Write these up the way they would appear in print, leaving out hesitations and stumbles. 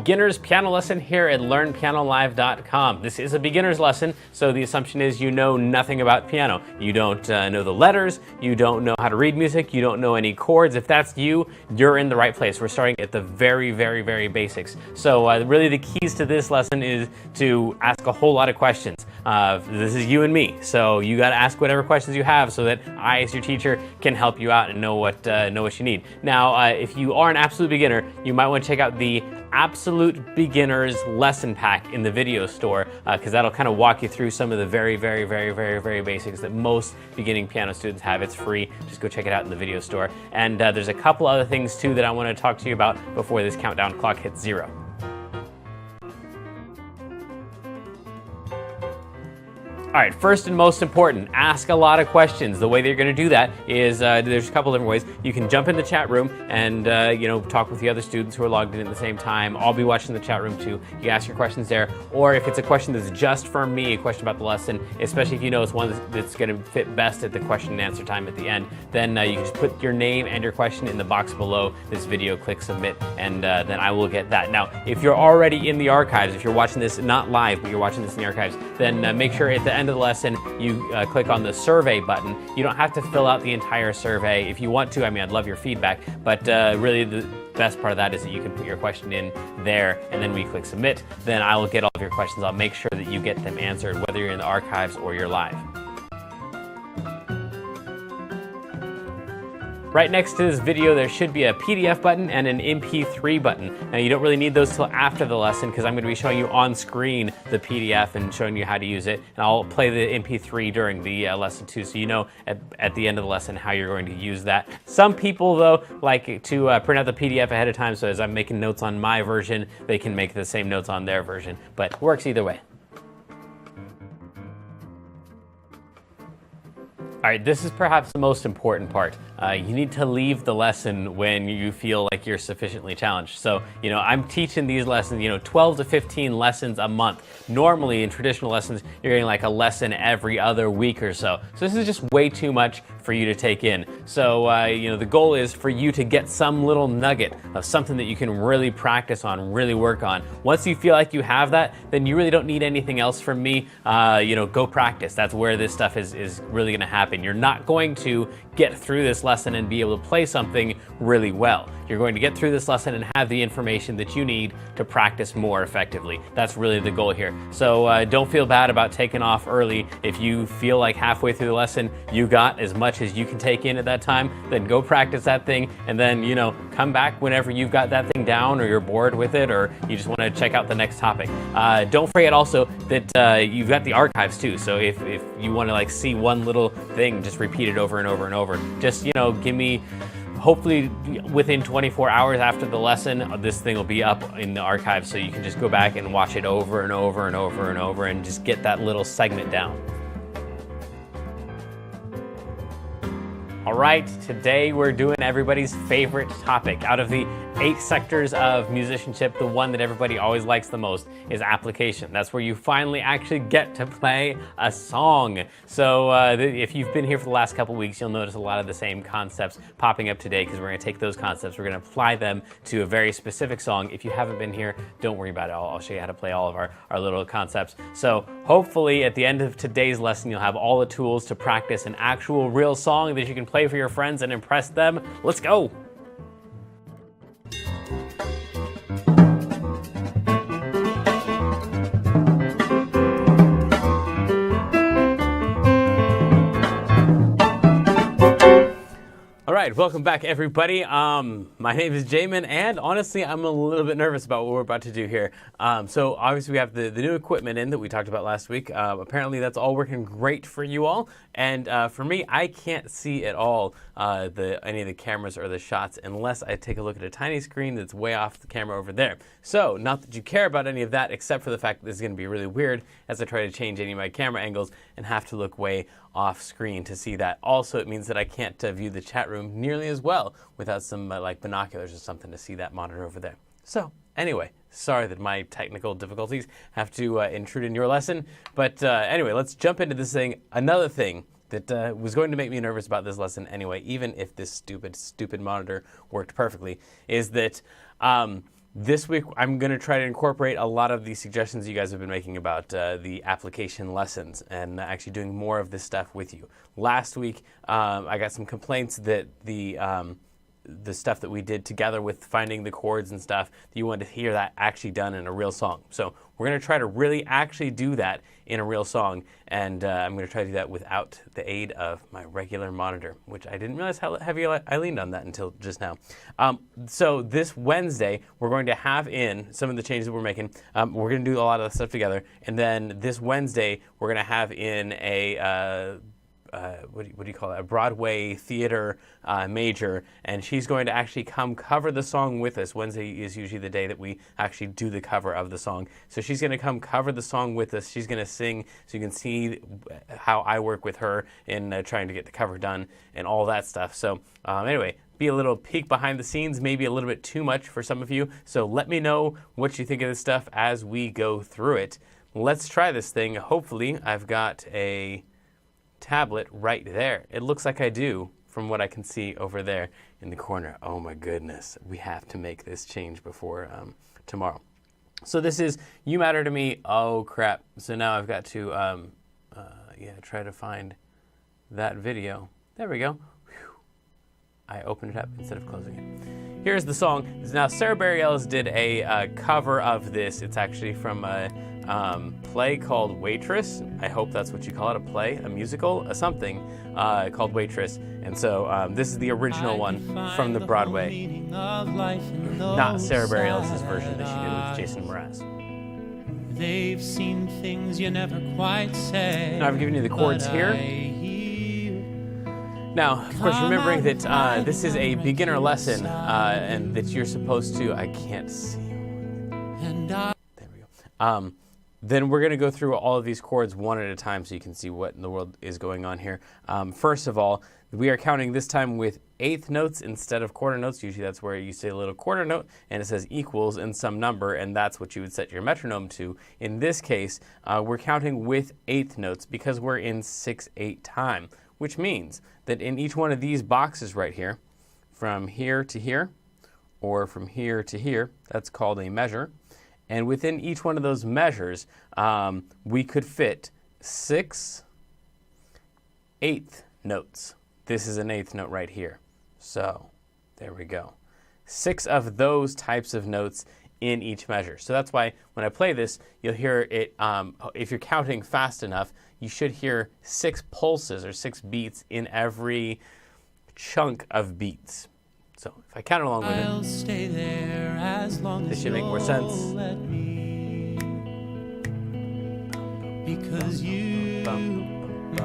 beginner's piano lesson here at LearnPianoLive.com. This is a beginner's lesson, so the assumption is you know nothing about piano. You don't know the letters, you don't know how to read music, you don't know any chords. If that's you, you're in the right place. We're starting at the very, very, very basics. So really the keys to this lesson is to ask a whole lot of questions. This is you and me, so you got to ask whatever questions you have so that I, as your teacher, can help you out and know what you need. Now, if you are an absolute beginner, you might want to check out the Absolute Beginner's Lesson Pack in the video store, because that'll kind of walk you through some of the very, very, very, very, very basics that most beginning piano students have. It's free. Just go check it out in the video store. And there's a couple other things too that I want to talk to you about before this countdown clock hits 0. All right, first and most important, ask a lot of questions. The way that you're going to do that is there's a couple different ways. You can jump in the chat room and talk with the other students who are logged in at the same time. I'll be watching the chat room too. You can ask your questions there. Or if it's a question that's just for me, a question about the lesson, especially if you know it's one that's going to fit best at the question and answer time at the end, then you can just put your name and your question in the box below this video, click submit, and then I will get that. Now, if you're already in the archives, if you're watching this not live, but you're watching this in the archives, then make sure at the end of the lesson you click on the survey button. You don't have to fill out the entire survey. If you want to, I mean, I'd love your feedback, but really the best part of that is that you can put your question in there, and then when you click submit, then I will get all of your questions. I'll make sure that you get them answered, whether you're in the archives or you're live. Right next to this video, there should be a PDF button and an MP3 button. Now, you don't really need those till after the lesson because I'm going to be showing you on screen the PDF and showing you how to use it. And I'll play the MP3 during the lesson too, so you know at the end of the lesson how you're going to use that. Some people, though, like to print out the PDF ahead of time, so as I'm making notes on my version, they can make the same notes on their version, but works either way. All right, this is perhaps the most important part. You need to leave the lesson when you feel like you're sufficiently challenged. So, I'm teaching these lessons, 12 to 15 lessons a month. Normally in traditional lessons, you're getting like a lesson every other week or so. So this is just way too much for you to take in. So, the goal is for you to get some little nugget of something that you can really practice on, really work on. Once you feel like you have that, then you really don't need anything else from me. Go practice. That's where this stuff is really gonna happen. You're not going to get through this lesson and be able to play something really well. You're going to get through this lesson and have the information that you need to practice more effectively. That's really the goal here. So don't feel bad about taking off early. If you feel like halfway through the lesson you got as much as you can take in at that time, then go practice that thing, and then come back whenever you've got that thing down, or you're bored with it, or you just want to check out the next topic. Don't forget also that you've got the archives too. So if you want to see one little thing, just repeat it over and over and over. Just give me, hopefully within 24 hours after the lesson, this thing will be up in the archive, so you can just go back and watch it over and over and over and over and just get that little segment down. All right, today we're doing everybody's favorite topic. Out of the 8 sectors of musicianship, the one that everybody always likes the most is application. That's where you finally actually get to play a song. So if you've been here for the last couple weeks, you'll notice a lot of the same concepts popping up today, because we're going to take those concepts, we're going to apply them to a very specific song. If you haven't been here, don't worry about it. I'll show you how to play all of our little concepts. So hopefully at the end of today's lesson, you'll have all the tools to practice an actual real song that you can play for your friends and impress them. Let's go. All right, welcome back, everybody. My name is Jamin, and honestly, I'm a little bit nervous about what we're about to do here. So obviously, we have the new equipment in that we talked about last week. Apparently, that's all working great for you all. And for me, I can't see at all any of the cameras or the shots unless I take a look at a tiny screen that's way off the camera over there. So not that you care about any of that, except for the fact that this is going to be really weird as I try to change any of my camera angles and have to look way off screen to see that. Also, it means that I can't view the chat room nearly as well without some like binoculars or something to see that monitor over there. So anyway, sorry that my technical difficulties have to intrude in your lesson. But anyway, let's jump into this thing. Another thing that was going to make me nervous about this lesson anyway, even if this stupid monitor worked perfectly, is that This week, I'm going to try to incorporate a lot of the suggestions you guys have been making about the application lessons and actually doing more of this stuff with you. Last week, I got some complaints that the stuff that we did together with finding the chords and stuff, that you wanted to hear that actually done in a real song. So we're going to try to really actually do that in a real song, and I'm going to try to do that without the aid of my regular monitor, which I didn't realize how heavy I leaned on that until just now. So this Wednesday, we're going to have in some of the changes that we're making. We're going to do a lot of the stuff together, and then this Wednesday, we're going to have in a what do you call it? A Broadway theater major, and she's going to actually come cover the song with us. Wednesday is usually the day that we actually do the cover of the song. So she's going to come cover the song with us. She's going to sing, so you can see how I work with her in trying to get the cover done and all that stuff. So anyway, be a little peek behind the scenes, maybe a little bit too much for some of you. So let me know what you think of this stuff as we go through it. Let's try this thing. Hopefully, I've got a tablet right there. It looks like I do from what I can see over there in the corner. Oh my goodness, we have to make this change before tomorrow. So this is You Matter to Me. Oh crap. So now I've got to try to find that video. There we go. Whew. I opened it up instead of closing it. Here's the song. Now Sarah Bareilles did a cover of this. It's actually from a play called Waitress. I hope that's what you call it, a play, a musical, something called Waitress. And so this is the original one from the Broadway, not Sarah Bareilles' version that she did with Jason Mraz. They've seen things you never quite said. Now I've given you the chords here. Now, of course, remembering that this is a beginner lesson and that you're supposed to, I can't see. There we go. Then we're going to go through all of these chords one at a time so you can see what in the world is going on here. First of all, we are counting this time with eighth notes instead of quarter notes. Usually that's where you say a little quarter note and it says equals in some number, and that's what you would set your metronome to. In this case, we're counting with eighth notes because we're in 6/8 time, which means that in each one of these boxes right here, from here to here, or from here to here, that's called a measure. And within each one of those measures, we could fit 6 eighth notes. This is an eighth note right here. So there we go. 6 of those types of notes in each measure. So that's why when I play this, you'll hear it, if you're counting fast enough, you should hear 6 pulses or 6 beats in every chunk of beats. So if I count along with it, stay there as long this should make more sense. Let me, because you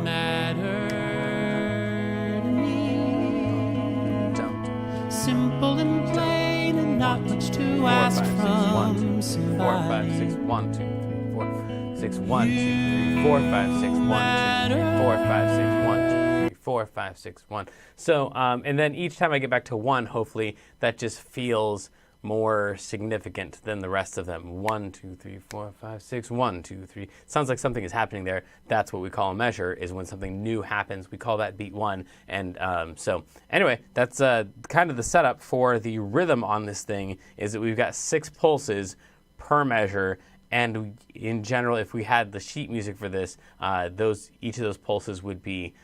matter to me. Simple and plain and not much to ask from somebody. 4, 5, 6, 1, 2, 3, 4, 6, 1, 2, 3, 4, 5, 6, 1, 2, 3, 4, 5, 6, 1, 2, 3, 4, 5, 6, 1. So, and then each time I get back to 1, hopefully that just feels more significant than the rest of them. 1, 2, 3, 4, 5, 6, 1, 2, 3. Sounds like something is happening there. That's what we call a measure, is when something new happens. We call that beat 1. And so anyway, that's kind of the setup for the rhythm on this thing, is that we've got 6 pulses per measure. And in general, if we had the sheet music for this, each of those pulses would be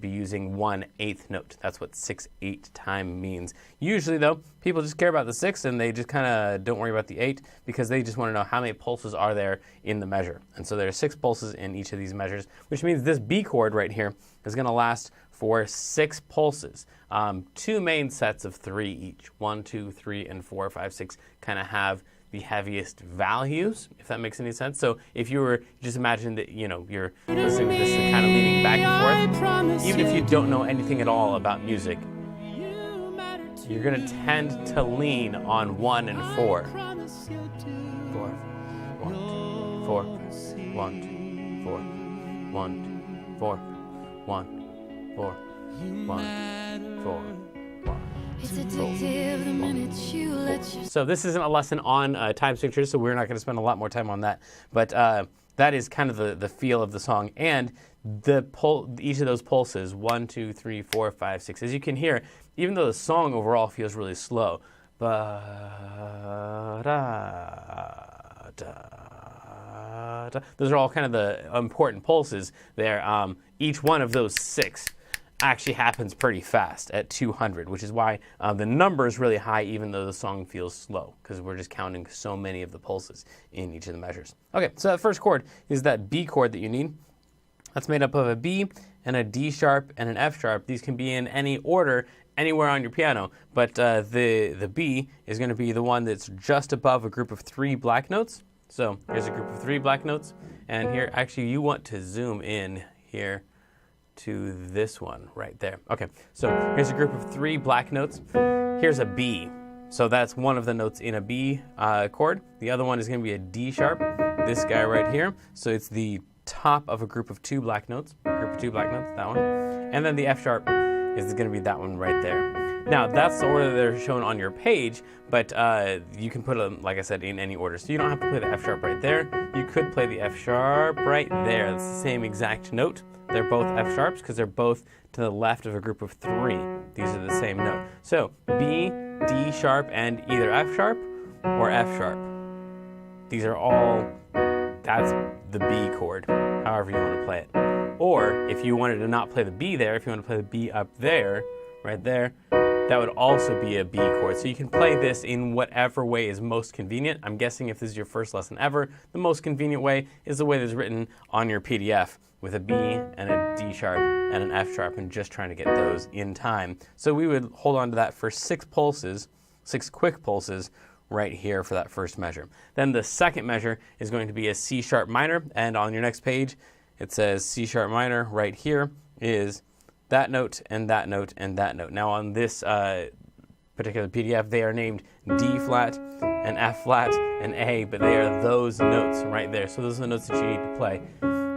using 1/8 note. That's what 6/8 time means. Usually, though, people just care about the 6 and they just kind of don't worry about the 8 because they just want to know how many pulses are there in the measure. And so there are 6 pulses in each of these measures, which means this B chord right here is going to last for 6 pulses. 2 main sets of 3 each. 1, 2, 3, and 4, 5, 6 kind of have the heaviest values, if that makes any sense. So if you were, just imagine that, you're listening to this and kind of leaning back and forth. Even if you don't know anything at all about music, you're going to tend to lean on 1 and 4. 4, 1, 2, 4, 1, 2, 4, 1, 2, 4, 1, 4, 1, 4. It's addictive the minute you let your... So this isn't a lesson on time signatures, so we're not going to spend a lot more time on that. But that is kind of the feel of the song. And each of those pulses, 1, 2, 3, 4, 5, 6. As you can hear, even though the song overall feels really slow, ba, da, da, da. Those are all kind of the important pulses there. Each one of those 6 actually happens pretty fast at 200, which is why the number is really high even though the song feels slow, because we're just counting so many of the pulses in each of the measures. Okay, so that first chord is that B chord that you need. That's made up of a B and a D sharp and an F sharp. These can be in any order anywhere on your piano, but the B is going to be the one that's just above a group of 3 black notes. So here's a group of 3 black notes, and here actually you want to zoom in here to this one right there. Okay, so here's a group of 3 black notes. Here's a B. So that's one of the notes in a B chord. The other one is going to be a D sharp, this guy right here. So it's the top of a group of 2 black notes, that one. And then the F sharp is going to be that one right there. Now, that's the order they're shown on your page, but you can put them, like I said, in any order. So you don't have to play the F sharp right there. You could play the F sharp right there. It's the same exact note. They're both F sharps because they're both to the left of a group of 3. These are the same note. So B, D sharp, and either F sharp or F sharp. These are all, that's the B chord, however you want to play it. Or if you wanted to not play the B there, if you want to play the B up there, right there, that would also be a B chord. So you can play this in whatever way is most convenient. I'm guessing if this is your first lesson ever, the most convenient way is the way that's written on your PDF with a B and a D sharp and an F sharp, and just trying to get those in time. So we would hold on to that for 6 pulses, 6 quick pulses right here for that first measure. Then the second measure is going to be a C sharp minor, and on your next page it says C sharp minor right here is that note and that note and that note. Now on this particular PDF they are named D flat and F flat and A, but they are those notes right there. So those are the notes that you need to play.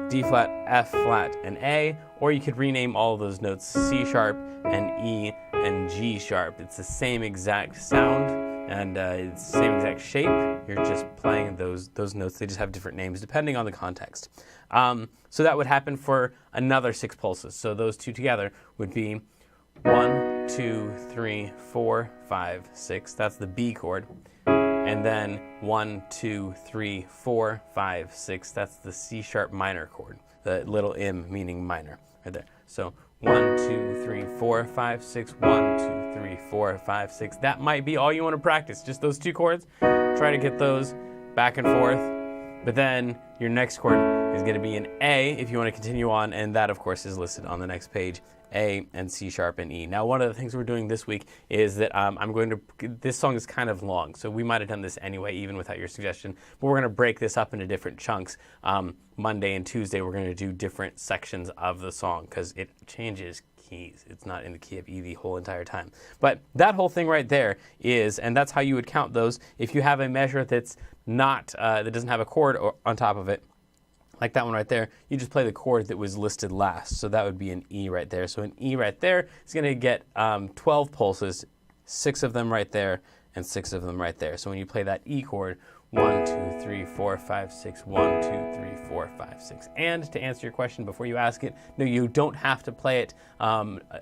D flat, F flat, and A, or you could rename all of those notes C sharp and E and G sharp. It's the same exact sound and it's the same exact shape. You're just playing those notes. They just have different names depending on the context. So that would happen for another 6 pulses. So those 2 together would be 1, 2, 3, 4, 5, 6. That's the B chord. And then 1, 2, 3, 4, 5, 6. That's the C sharp minor chord, the little M meaning minor, right there. So 1, 2, 3, 4, 5, 6. 1, 2, 3, 4, 5, 6. That might be all you want to practice, just those 2 chords. Try to get those back and forth. But then your next chord is going to be an A if you want to continue on, and that of course is listed on the next page. A and C sharp and E. Now, one of the things we're doing this week is that this song is kind of long, so we might have done this anyway, even without your suggestion, but we're going to break this up into different chunks. Monday and Tuesday, we're going to do different sections of the song because it changes keys. It's not in the key of E the whole entire time. But that whole thing right there is, and that's how you would count those. If you have a measure that's not, that doesn't have a chord on top of it, like that one right there, you just play the chord that was listed last. So that would be an E right there. So an E right there is going to get 12 pulses, 6 of them right there, and 6 of them right there. So when you play that E chord, 1, 2, 3, 4, 5, 6, 1, 2, 3, 4, 5, 6. And to answer your question before you ask it, no, you don't have to play it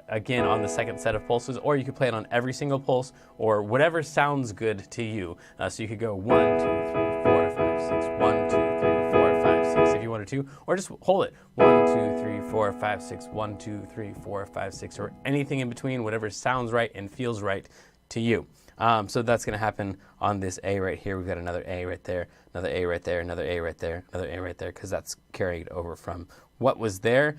again on the second set of pulses, or you could play it on every single pulse, or whatever sounds good to you. So you could go 1, 2, 3, 4, 5, 6, 1, 2, 3, 4, 5, 6 if you wanted to, or just hold it. 1, 2, 3, 4, 5, 6, 1, 2, 3, 4, 5, 6, or anything in between, whatever sounds right and feels right to you. So that's going to happen on this A right here. We've got another A right there, another A right there, another A right there, another A right there, because that's carried over from what was there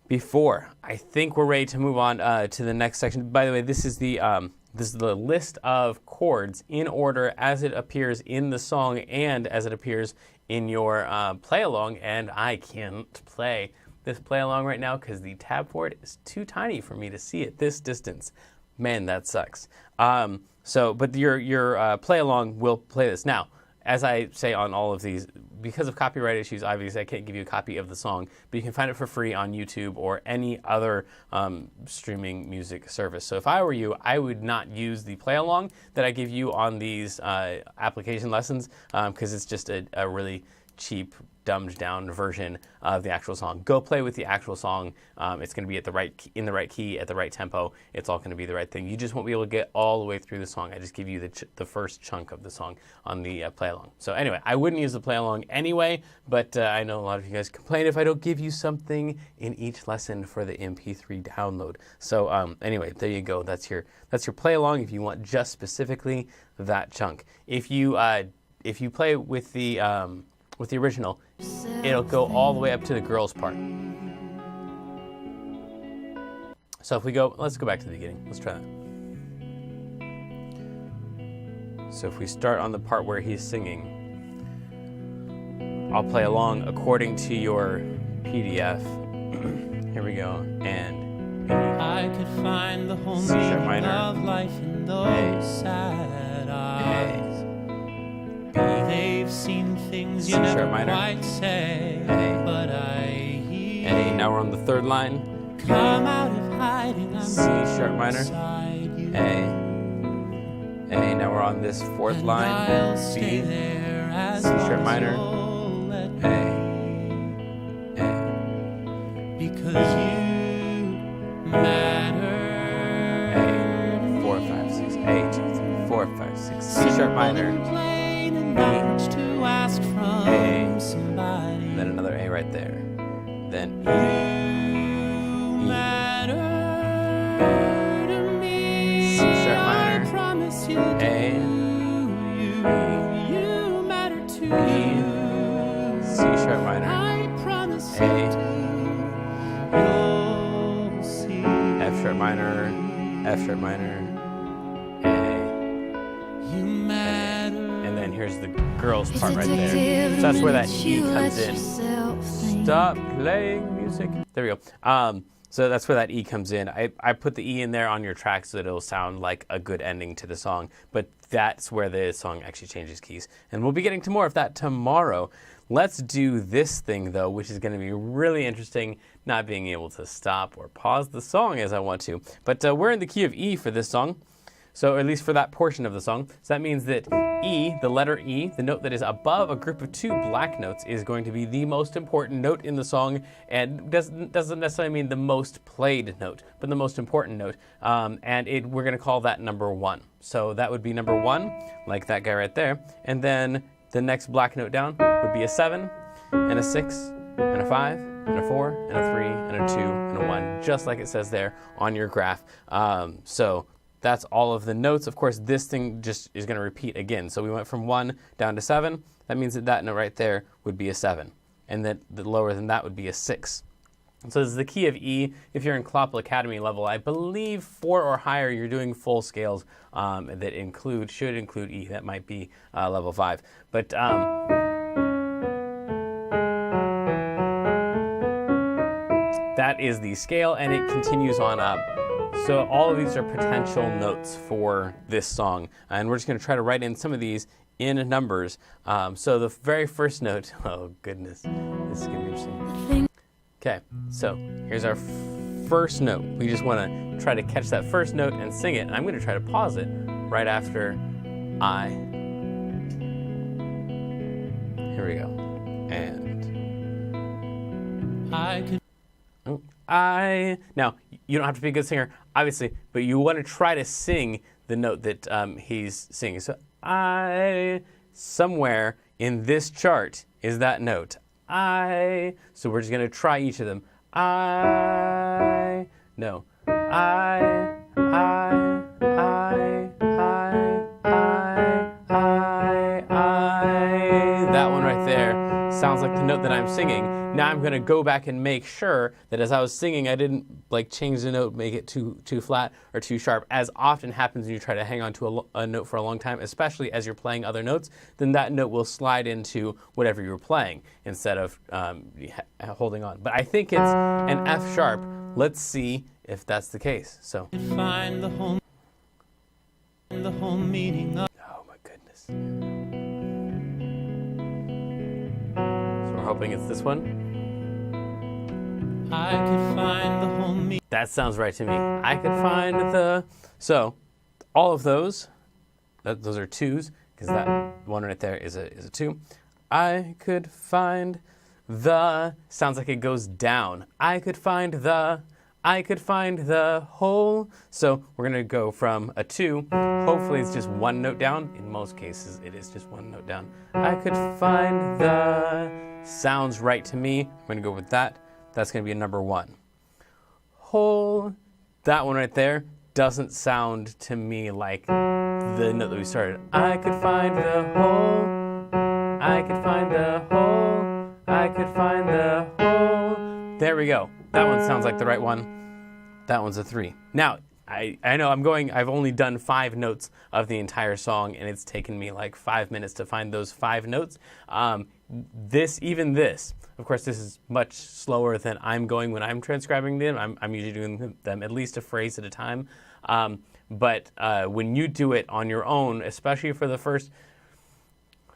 before. I think we're ready to move on to the next section. By the way, this is the list of chords in order as it appears in the song and as it appears in your play along. And I can't play this play along right now because the tab for it is too tiny for me to see at this distance. Man, that sucks. But your play along will play this. Now, as I say on all of these, because of copyright issues, obviously I can't give you a copy of the song, but you can find it for free on YouTube or any other streaming music service. So if I were you, I would not use the play along that I give you on these application lessons because it's just a really cheap, dumbed down version of the actual song. Go play with the actual song. It's going to be at the right key, in the right key, at the right tempo. It's all going to be the right thing. You just won't be able to get all the way through the song. I just give you the first chunk of the song on the play along. So anyway, I wouldn't use the play along anyway, but I know a lot of you guys complain if I don't give you something in each lesson for the MP3 download. So anyway, there you go. That's your play along if you want just specifically that chunk. If you play with the original, it'll go all the way up to the girls part. So if we go, let's go back to the beginning. Let's try that. So if we start on the part where he's singing, I'll play along according to your PDF. Here we go. And I could find the whole C sharp meaning minor, of life in those sad eyes. They've seen things you C never sharp minor, quite say, A, but I hear A. Now we're on the third line. come out of hiding. I'm C sharp minor, beside you. A. Now we're on this fourth And line. I'll stay B, there as C sharp long minor, as you'll let me, A. because you matter. A. 4, 5, 6. A, 2, 3, 4, 5, 6. C sharp minor. Plain and not much to ask from A. somebody. And then another A right there. Then You matter to me. C sharp minor, I promise you do. A, You matter to B, you. C sharp minor, I promise A, you do. You'll see. F sharp minor, F sharp minor, A. You matter. And then here's the girls It's part right addictive there. the So that's where that minute E you let comes in. yourself think. Stop playing music. There we go. So that's where that E comes in. I put the E in there on your track so that it'll sound like a good ending to the song, but that's where the song actually changes keys. And we'll be getting to more of that tomorrow. Let's do this thing, though, which is going to be really interesting, not being able to stop or pause the song as I want to. But we're in the key of E for this song. So at least for that portion of the song. So that means that E, the letter E, the note that is above a group of two black notes, is going to be the most important note in the song, and doesn't necessarily mean the most played note, but the most important note. We're going to call that number 1. So that would be number 1, like that guy right there. And then the next black note down would be a 7, and a 6, and a 5, and a 4, and a 3, and a 2, and a 1, just like it says there on your graph. So that's all of the notes. Of course, this thing just is going to repeat again. So we went from 1 down to 7. That means that note right there would be a 7. And then the lower than that would be a 6. So this is the key of E. If you're in Kloppel Academy level, I believe 4 or higher, you're doing full scales that should include E. That might be level 5. But that is the scale, and it continues on up. So all of these are potential notes for this song, and we're just going to try to write in some of these in numbers. So the very first note, oh goodness, this is going to be interesting. Okay, so here's our first note. We just want to try to catch that first note and sing it, and I'm going to try to pause it right after I. Here we go. And I could. Now, you don't have to be a good singer, obviously, but you want to try to sing the note that he's singing. So somewhere in this chart is that note. So we're just going to try each of them. No. That one right there sounds like the note that I'm singing. Now I'm going to go back and make sure that as I was singing, I didn't change the note, make it too flat or too sharp, as often happens when you try to hang on to a note for a long time, especially as you're playing other notes. Then that note will slide into whatever you were playing instead of holding on. But I think it's an F sharp. Let's see if that's the case. So. Find the whole meaning of. Oh my goodness. So we're hoping it's this one. I could find the whole meaning. That sounds right to me. I could find the. So, all of those are 2s, because that one right there is a 2. I could find the, sounds like it goes down. I could find the whole. So we're going to go from a 2. Hopefully it's just one note down. In most cases, it is just one note down. I could find the, sounds right to me. I'm going to go with that. That's going to be a number 1. Whole, that one right there doesn't sound to me like the note that we started. I could find the whole, I could find the whole, I could find the whole. There we go. That one sounds like the right one. That one's a 3. Now, I know I've only done 5 notes of the entire song, and it's taken me like 5 minutes to find those 5 notes. Even this, of course, this is much slower than I'm going when I'm transcribing them. I'm usually doing them at least a phrase at a time. But when you do it on your own, especially for the first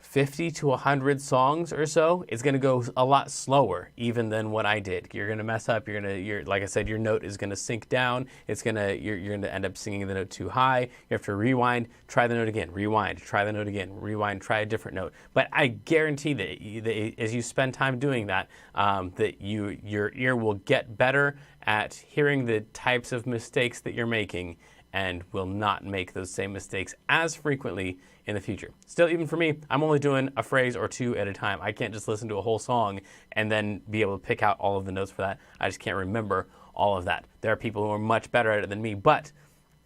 50 to 100 songs or so, it's going to go a lot slower even than what I did. You're going to mess up. Like I said, your note is going to sink down. You're going to end up singing the note too high. You have to rewind, try the note again, rewind, try the note again, rewind, try a different note. But I guarantee that as you spend time doing that, that your ear will get better at hearing the types of mistakes that you're making and will not make those same mistakes as frequently in the future. Still, even for me, I'm only doing a phrase or 2 at a time. I can't just listen to a whole song and then be able to pick out all of the notes for that. I just can't remember all of that. There are people who are much better at it than me, but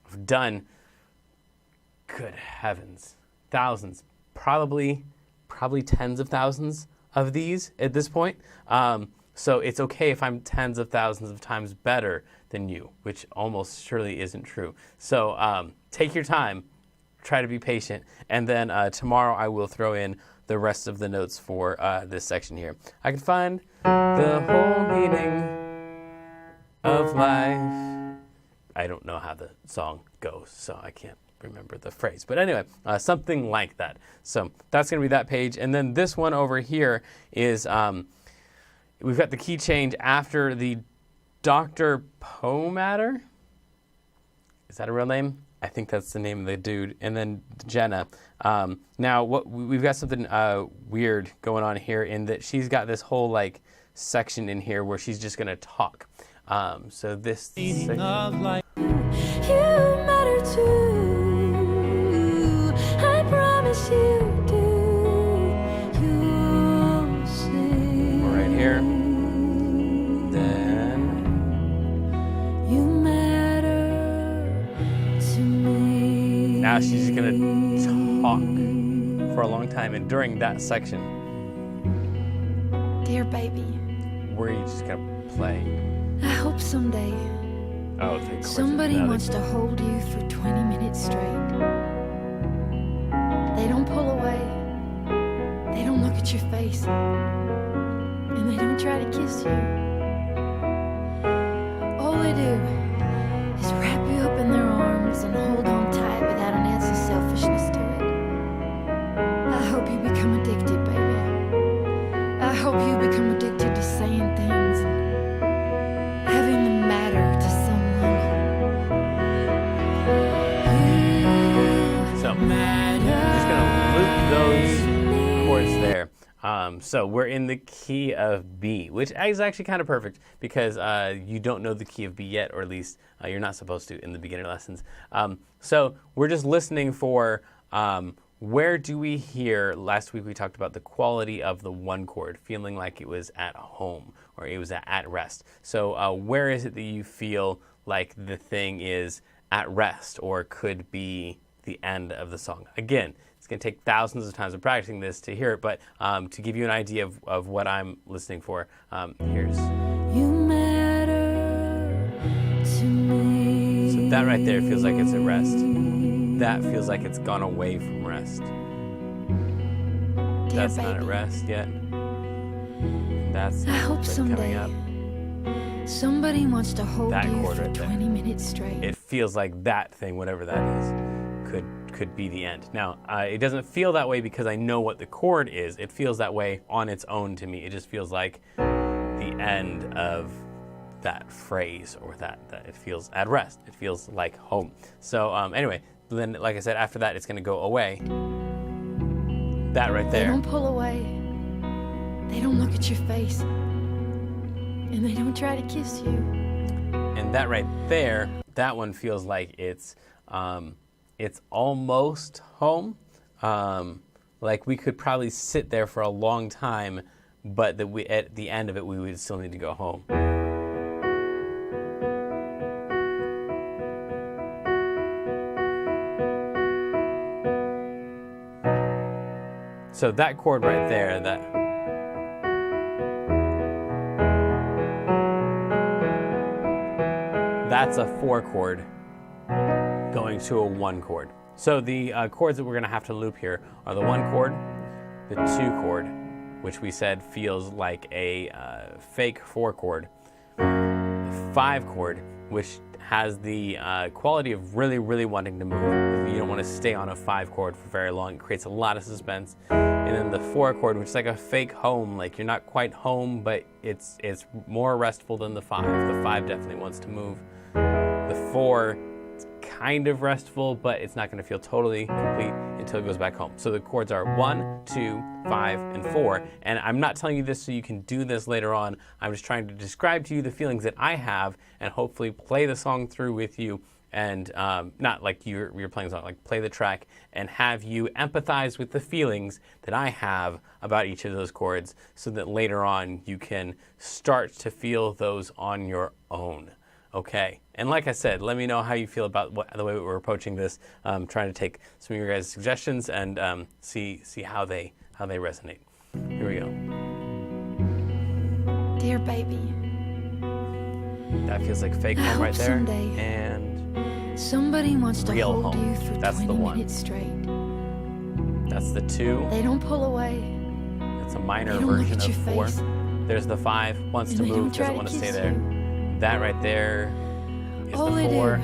I've done, good heavens, thousands, probably tens of thousands of these at this point. So it's okay if I'm tens of thousands of times better than you, which almost surely isn't true. So take your time, try to be patient, and then tomorrow I will throw in the rest of the notes for this section here. I can find the whole meaning of life. I don't know how the song goes, so I can't remember the phrase. But anyway, something like that. So that's going to be that page. And then this one over here is, we've got the key change after the Dr. Pomatter. Is that a real name? I think that's the name of the dude. And then Jenna. Now, we've got something weird going on here in that she's got this whole like section in here where she's just going to talk. So this section, You matter too. I promise you do. You'll see. right here. Then You matter to me. now she's going to talk for a long time. And during that section, Dear baby, where you just going to play. I hope someday Oh, the chords somebody are wants to hold you for 20 minutes straight. They don't pull away. They don't look at your face. And they don't try to kiss you. All they do is wrap you up in their arms and hold on tight without an ounce of selfishness to it. I hope you become addicted, baby. I hope you become addicted to saying things and having them matter to someone. So I'm just going to loop those chords there. So we're in the key of B, which is actually kind of perfect because you don't know the key of B yet, or at least you're not supposed to in the beginner lessons. So we're just listening for where do we hear, last week we talked about the quality of the one chord, feeling like it was at home or it was at rest. So where is it that you feel like the thing is at rest or could be the end of the song? Again, it's going to take thousands of times of practicing this to hear it, but to give you an idea of what I'm listening for, here's. You matter to me. So that right there feels like it's at rest. That feels like it's gone away from rest. Dear That's not at baby, rest yet. That's I hope coming someday up. somebody wants to hold That you chord for right there. 20 minutes straight. It feels like that thing, whatever that is, could be the end. Now, it doesn't feel that way because I know what the chord is. It feels that way on its own to me. It just feels like the end of that phrase, or that it feels at rest. It feels like home. So anyway, then like I said, after that it's going to go away. That right They there. don't pull away. They don't look at your face. And they don't try to kiss you. And that right there, that one feels like it's almost home. Like we could probably sit there for a long time, but that we at the end of it we would still need to go home. So that chord right there, that's a 4 chord going to a 1 chord. So the chords that we're going to have to loop here are the 1 chord, the 2 chord, which we said feels like a fake 4 chord, the 5 chord, which has the quality of really, really wanting to move. You don't want to stay on a 5 chord for very long. It creates a lot of suspense. And then the 4 chord, which is like a fake home, like you're not quite home, but it's more restful than the 5. The 5 definitely wants to move. The 4, it's kind of restful, but it's not going to feel totally complete until it goes back home. So the chords are 1, 2, 5, and 4. And I'm not telling you this so you can do this later on. I'm just trying to describe to you the feelings that I have and hopefully play the song through with you. And not like you're playing a song, like play the track and have you empathize with the feelings that I have about each of those chords so that later on you can start to feel those on your own. Okay, and like I said, let me know how you feel about the way we're approaching this. Trying to take some of your guys' suggestions and see how they resonate. Here we go. Dear baby, That feels like fake home right there, and somebody wants to real hold home. you for That's 20 the 1. minutes straight. That's the 2. They don't pull away. It's a minor They don't look version at of your 4. face. There's the 5, wants And to they don't move, try doesn't to want to stay kiss there. you. That right there is All the they 4, is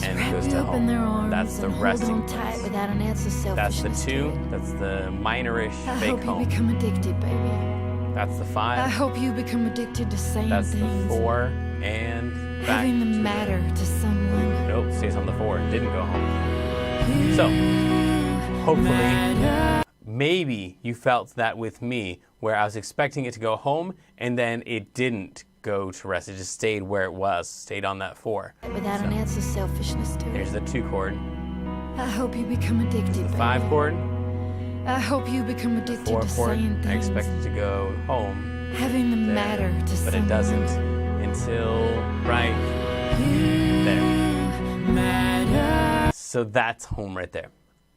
and it wrap goes you to up in their home. arms That's the and hold resting on tight place. without an ounce of That's selfishness the to 2, it. that's the minorish I fake hope you home. become addicted, baby. That's the I 5, hope you become addicted to saying that's the things. 4, and back Having them to matter to someone. Nope, stays on the 4, didn't go home. So, hopefully, maybe you felt that with me, where I was expecting it to go home, and then it didn't go to rest. It just stayed where it was, stayed on that 4. Without an ounce of selfishness to Here's it. the 2 chord, I hope you become addicted, the baby. 5 chord, I hope you become the addicted 4 to chord. saying I things. expect it to go home, Having them there, matter to but someone. it doesn't until right there. So that's home right there.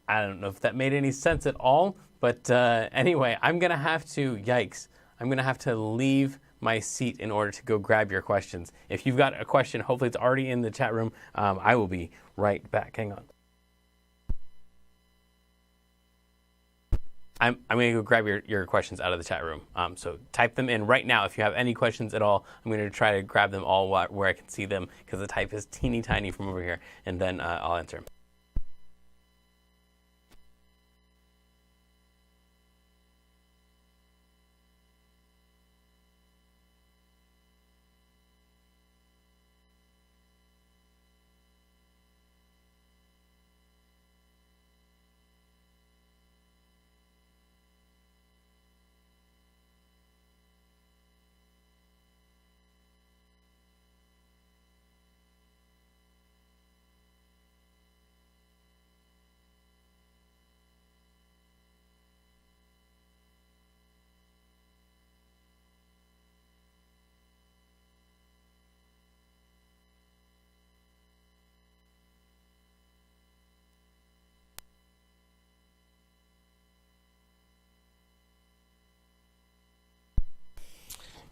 I don't know if that made any sense at all, but anyway, I'm going to have to, yikes, I'm going to have to leave my seat in order to go grab your questions. If you've got a question, hopefully it's already in the chat room. I will be right back. Hang on. I'm going to go grab your questions out of the chat room. So type them in right now if you have any questions at all. I'm going to try to grab them all where I can see them because the type is teeny tiny from over here, and then I'll answer them.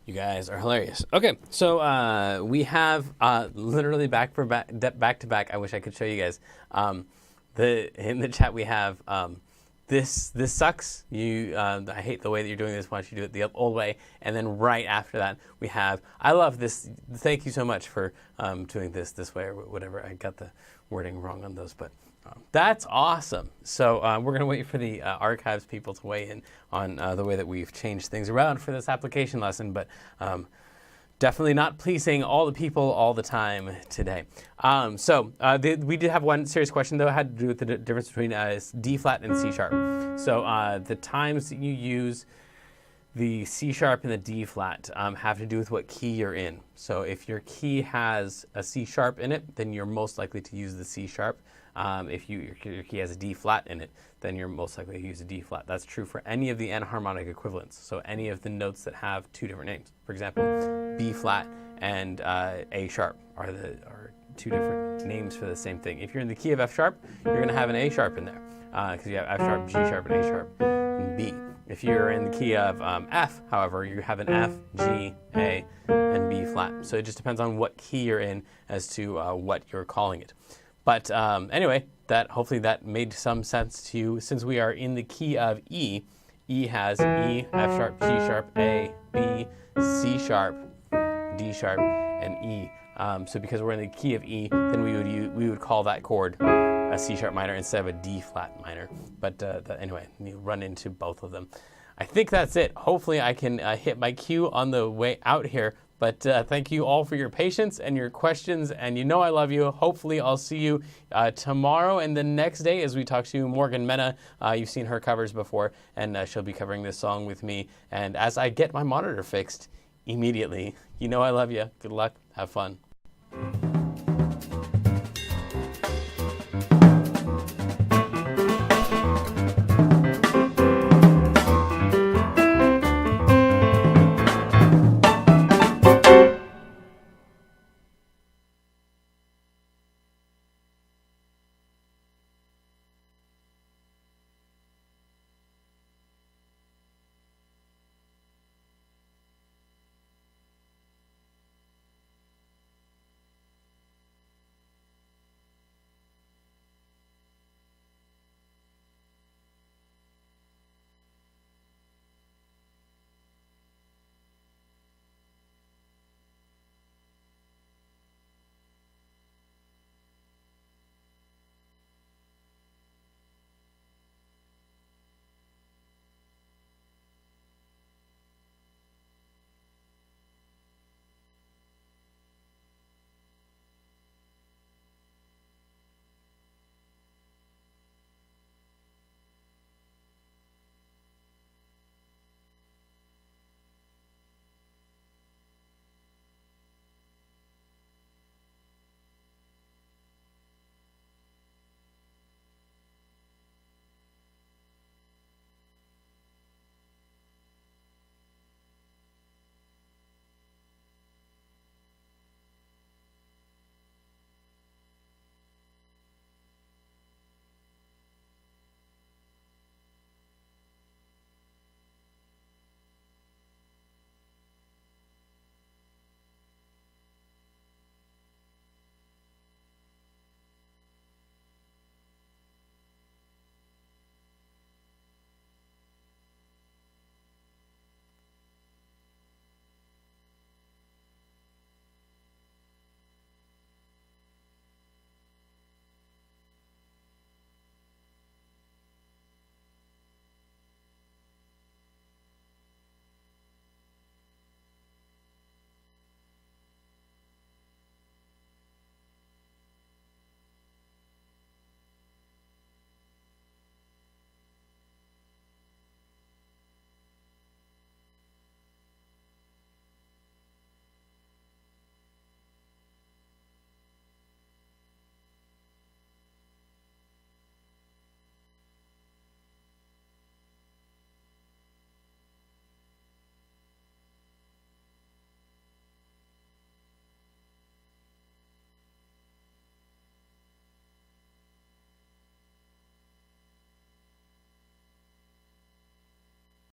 You guys are hilarious. Okay, so we have literally back to back. I wish I could show you guys. In the chat we have this sucks. I hate the way that you're doing this. Why don't you do it the old way? And then right after that we have I love this. Thank you so much for doing this way or whatever. I got the wording wrong on those, but. That's awesome. So we're going to wait for the archives people to weigh in on the way that we've changed things around for this application lesson, but definitely not pleasing all the people all the time today. We did have one serious question, though. It had to do with the difference between D flat and C sharp. So the times that you use The C sharp and the D flat have to do with what key you're in. So if your key has a C sharp in it, then you're most likely to use the C sharp. If your key has a D flat in it, then you're most likely to use a D flat. That's true for any of the enharmonic equivalents. So any of the notes that have two different names. For example, B flat and A sharp are two different names for the same thing. If you're in the key of F sharp, you're going to have an A sharp in there because you have F sharp, G sharp, and A sharp, and B. If you're in the key of F, however, you have an F, G, A, and B flat. So it just depends on what key you're in as to what you're calling it. But anyway, hopefully that made some sense to you. Since we are in the key of E, E has E, F sharp, G sharp, A, B, C sharp, D sharp, and E. So because we're in the key of E, then we would call that chord a C sharp minor instead of a D flat minor. But anyway, you run into both of them. I think that's it. Hopefully I can hit my cue on the way out here. But thank you all for your patience and your questions. And you know I love you. Hopefully I'll see you tomorrow and the next day as we talk to Morgan Mena. You've seen her covers before, and she'll be covering this song with me. And as I get my monitor fixed immediately, you know I love you. Good luck. Have fun.